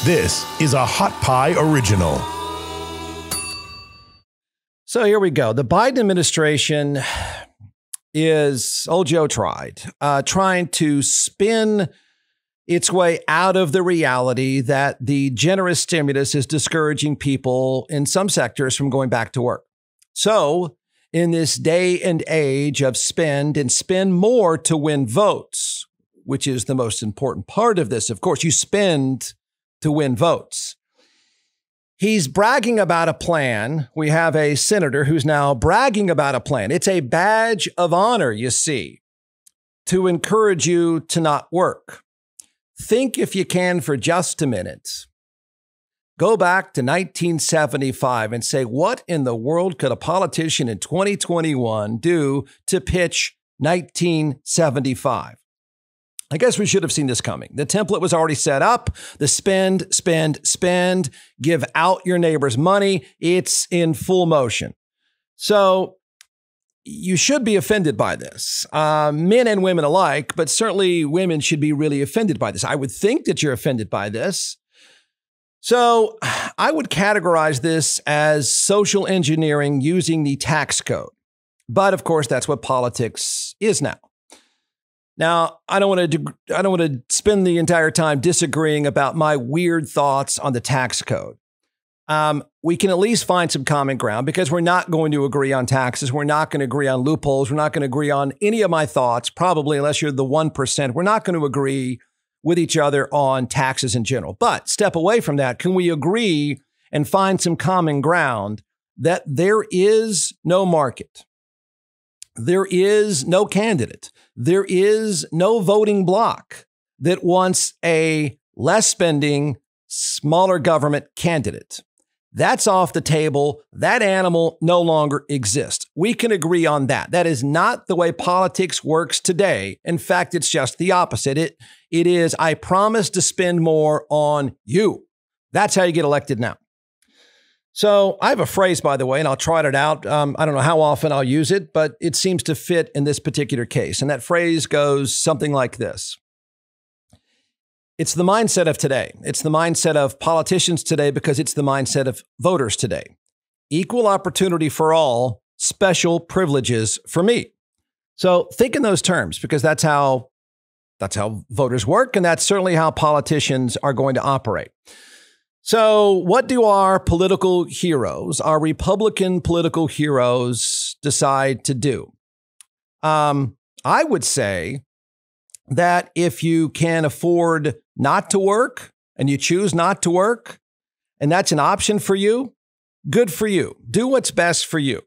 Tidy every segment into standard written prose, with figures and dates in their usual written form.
This is a Hot Pie Original. So here we go. The Biden administration is, old Joe tried, trying to spin its way out of the reality that the generous stimulus is discouraging people in some sectors from going back to work. So in this day and age of spend and spend more to win votes, which is the most important part of this, of course, you spend to win votes. He's bragging about a plan. We have a senator who's now bragging about a plan. It's a badge of honor, you see, to encourage you to not work. Think, if you can, for just a minute. Go back to 1975 and say, what in the world could a politician in 2021 do to pitch 1975? I guess we should have seen this coming. The template was already set up. The spend, give out your neighbor's money. It's in full motion. So you should be offended by this, men and women alike, but certainly women should be really offended by this. I would think that you're offended by this. So I would categorize this as social engineering using the tax code. But of course, that's what politics is now. Now, I don't want to spend the entire time disagreeing about my weird thoughts on the tax code. We can at least find some common ground because we're not going to agree on taxes. We're not going to agree on loopholes. We're not going to agree on any of my thoughts, probably unless you're the 1%. We're not going to agree with each other on taxes in general. But step away from that. Can we agree and find some common ground that there is no market? There is no candidate. There is no voting bloc that wants a less spending, smaller government candidate. That's off the table. That animal no longer exists. We can agree on that. That is not the way politics works today. In fact, it's just the opposite. It is, I promise to spend more on you. That's how you get elected now. So I have a phrase, by the way, and I'll try it out. I don't know how often I'll use it, but it seems to fit in this particular case. And that phrase goes something like this. It's the mindset of today. It's the mindset of politicians today because it's the mindset of voters today. Equal opportunity for all, special privileges for me. So think in those terms because that's how voters work. And that's certainly how politicians are going to operate. So what do our political heroes, our Republican political heroes, decide to do? I would say that if you can afford not to work and you choose not to work, and that's an option for you, good for you. Do what's best for you.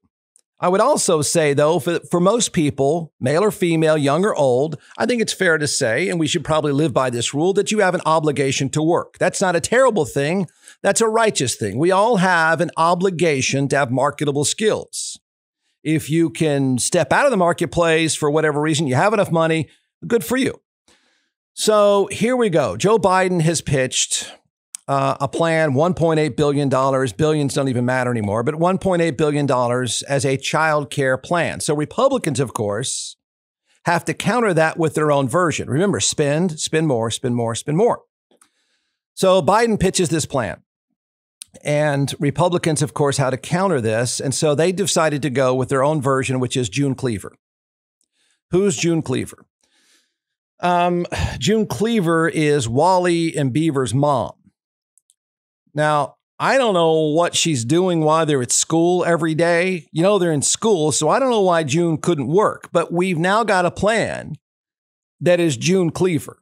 I would also say, though, for most people, male or female, young or old, I think it's fair to say, and we should probably live by this rule, that you have an obligation to work. That's not a terrible thing. That's a righteous thing. We all have an obligation to have marketable skills. If you can step out of the marketplace for whatever reason, you have enough money, good for you. So here we go. Joe Biden has pitched a plan, $1.8 billion. Billions don't even matter anymore, but $1.8 billion as a child care plan. So Republicans, of course, have to counter that with their own version. Remember, spend more. So Biden pitches this plan. And Republicans, of course, had to counter this. And so they decided to go with their own version, which is June Cleaver. Who's June Cleaver? June Cleaver is Wally and Beaver's mom. Now, I don't know what she's doing while they're at school every day. You know, they're in school, so I don't know why June couldn't work. But we've now got a plan that is June Cleaver.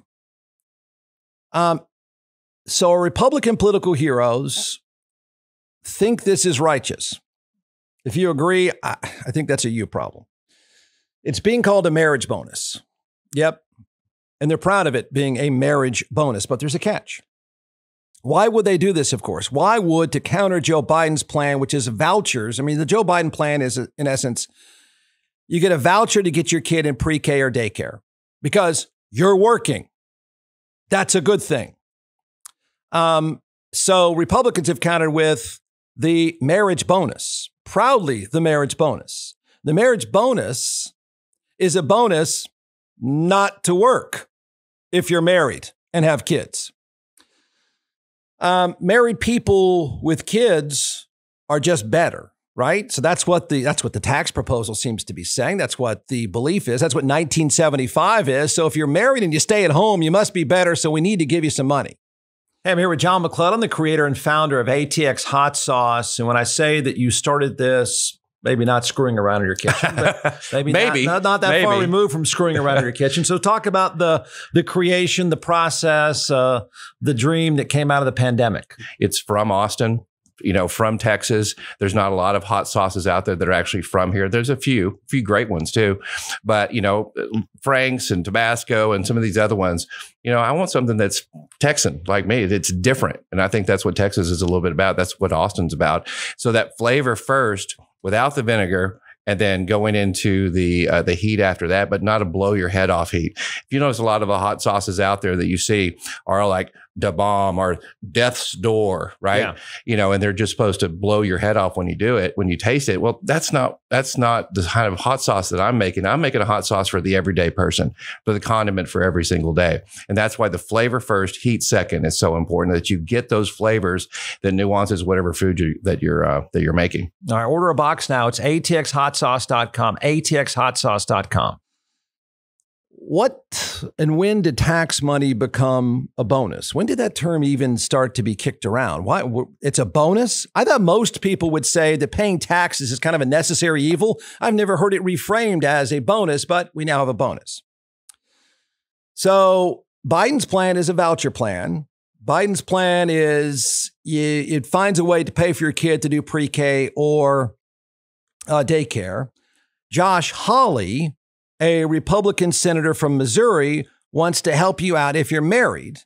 So Republican political heroes think this is righteous. If you agree, I think that's a you problem. It's being called a marriage bonus. Yep. And they're proud of it being a marriage bonus, but there's a catch. Why would they do this, of course? Why would, to counter Joe Biden's plan, which is vouchers? I mean, the Joe Biden plan is, in essence, you get a voucher to get your kid in pre-K or daycare because you're working. That's a good thing. So Republicans have countered with the marriage bonus, proudly the marriage bonus. The marriage bonus is a bonus not to work if you're married and have kids. Married people with kids are just better, right? So that's what the tax proposal seems to be saying. That's what the belief is. That's what 1975 is. So if you're married and you stay at home, you must be better. So we need to give you some money. Hey, I'm here with John McClellan, the creator and founder of ATX Hot Sauce. And when I say that you started this, maybe not screwing around in your kitchen, but maybe not that far removed from screwing around in your kitchen. So talk about the creation, the process, the dream that came out of the pandemic. It's from Austin, from Texas. There's not a lot of hot sauces out there that are actually from here. There's a few great ones too. But, Frank's and Tabasco and some of these other ones, I want something that's Texan like me. It's different. And I think that's what Texas is a little bit about. That's what Austin's about. So that flavor first, without the vinegar, and then going into the heat after that, but not a blow your head off heat. If you notice, a lot of the hot sauces out there that you see are like Da Bomb or Death's Door, right? Yeah. And they're just supposed to blow your head off when you do it, when you taste it. Well, that's not the kind of hot sauce that I'm making. I'm making a hot sauce for the everyday person, for the condiment for every single day. And that's why the flavor first, heat second is so important, that you get those flavors, the nuances, whatever food that you're making. All right, order a box now. It's atxhotsauce.com, atxhotsauce.com. What and when did tax money become a bonus? When did that term even start to be kicked around? Why it's a bonus? I thought most people would say that paying taxes is kind of a necessary evil. I've never heard it reframed as a bonus, but we now have a bonus. So Biden's plan is a voucher plan. Biden's plan is it finds a way to pay for your kid to do pre-K or daycare. Josh Hawley, a Republican senator from Missouri, wants to help you out if you're married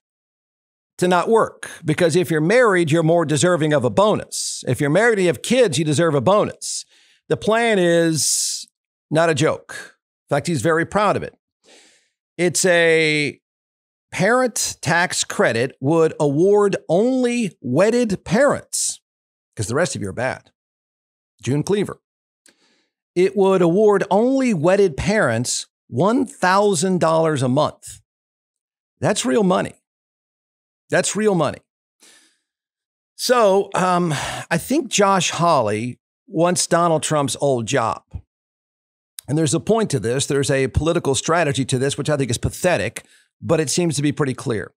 to not work. Because if you're married, you're more deserving of a bonus. If you're married and you have kids, you deserve a bonus. The plan is not a joke. In fact, he's very proud of it. It's a parent tax credit would award only wedded parents, because the rest of you are bad. June Cleaver. It would award only wedded parents $1,000 a month. That's real money. That's real money. So I think Josh Hawley wants Donald Trump's old job. And there's a point to this. There's a political strategy to this, which I think is pathetic, but it seems to be pretty clear.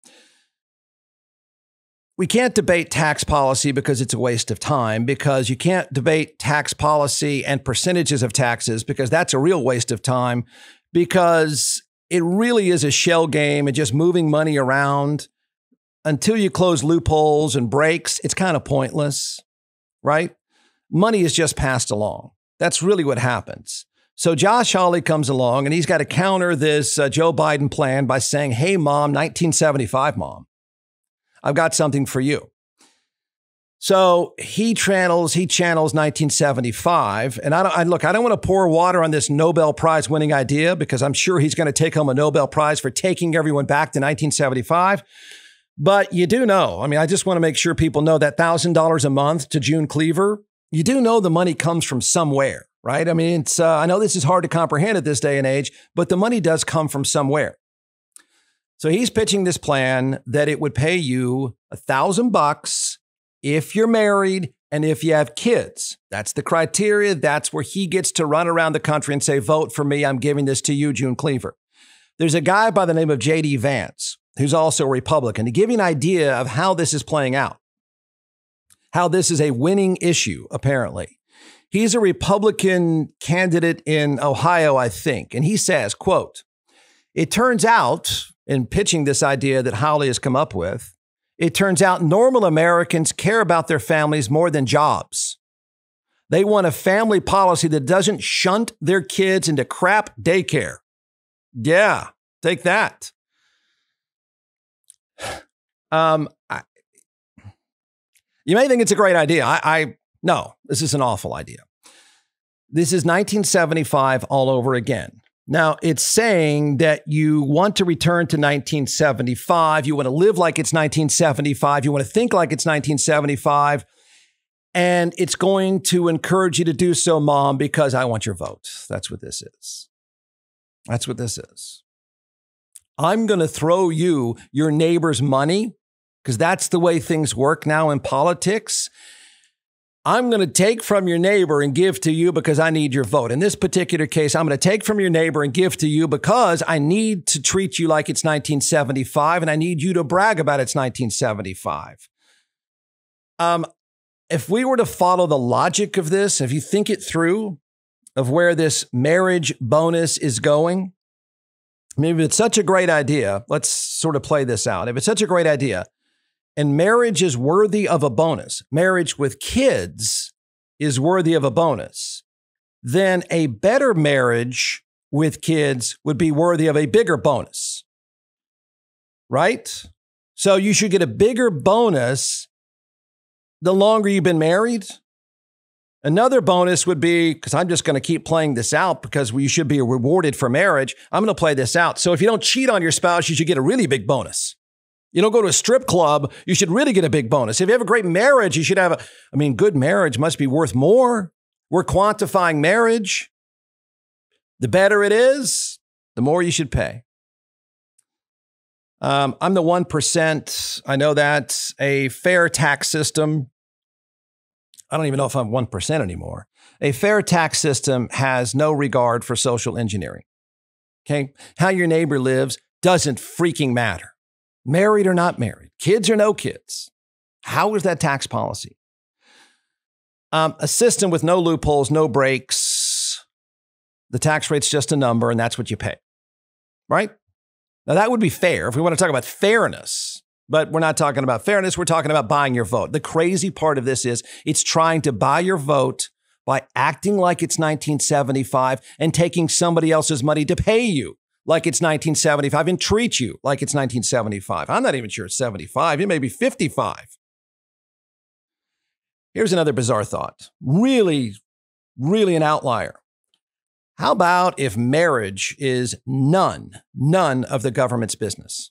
We can't debate tax policy because it's a waste of time, because you can't debate tax policy and percentages of taxes because that's a real waste of time, because it really is a shell game and just moving money around until you close loopholes and breaks. It's kind of pointless, right? Money is just passed along. That's really what happens. So Josh Hawley comes along and he's got to counter this Joe Biden plan by saying, hey, mom, 1975, mom, I've got something for you. So he channels 1975. And I don't want to pour water on this Nobel Prize winning idea, because I'm sure he's going to take home a Nobel Prize for taking everyone back to 1975. But you do know, I just want to make sure people know that $1,000 a month to June Cleaver, you do know the money comes from somewhere, right? I know this is hard to comprehend at this day and age, but the money does come from somewhere. So he's pitching this plan that it would pay you $1,000 if you're married and if you have kids. That's the criteria. That's where he gets to run around the country and say, vote for me. I'm giving this to you, June Cleaver. There's a guy by the name of J.D. Vance, who's also a Republican, to give you an idea of how this is playing out, how this is a winning issue, apparently. He's a Republican candidate in Ohio, I think. And he says, quote, it turns out, in pitching this idea that Hawley has come up with, it turns out normal Americans care about their families more than jobs. They want a family policy that doesn't shunt their kids into crap daycare. Yeah, take that. You may think it's a great idea. No, this is an awful idea. This is 1975 all over again. Now, it's saying that you want to return to 1975. You want to live like it's 1975. You want to think like it's 1975. And it's going to encourage you to do so, Mom, because I want your vote. That's what this is. That's what this is. I'm going to throw you your neighbor's money because that's the way things work now in politics. I'm going to take from your neighbor and give to you because I need your vote. In this particular case, I'm going to take from your neighbor and give to you because I need to treat you like it's 1975 and I need you to brag about it's 1975. If we were to follow the logic of this, if you think it through of where this marriage bonus is going, I mean, if it's such a great idea, let's sort of play this out. If it's such a great idea, and marriage is worthy of a bonus, marriage with kids is worthy of a bonus, then a better marriage with kids would be worthy of a bigger bonus, right? So you should get a bigger bonus the longer you've been married. Another bonus would be, because I'm just going to keep playing this out because you should be rewarded for marriage, I'm going to play this out. So if you don't cheat on your spouse, you should get a really big bonus. You don't go to a strip club, you should really get a big bonus. If you have a great marriage, you should have good marriage must be worth more. We're quantifying marriage. The better it is, the more you should pay. I'm the 1%. I know that's a fair tax system. I don't even know if I'm 1% anymore. A fair tax system has no regard for social engineering. Okay? How your neighbor lives doesn't freaking matter. Married or not married, kids or no kids. How is that tax policy? A system with no loopholes, no breaks. The tax rate's just a number and that's what you pay, right? Now that would be fair if we want to talk about fairness, but we're not talking about fairness. We're talking about buying your vote. The crazy part of this is it's trying to buy your vote by acting like it's 1975 and taking somebody else's money to pay you like it's 1975 and treat you like it's 1975. I'm not even sure it's 75. It may be 55. Here's another bizarre thought. Really, really an outlier. How about if marriage is none of the government's business?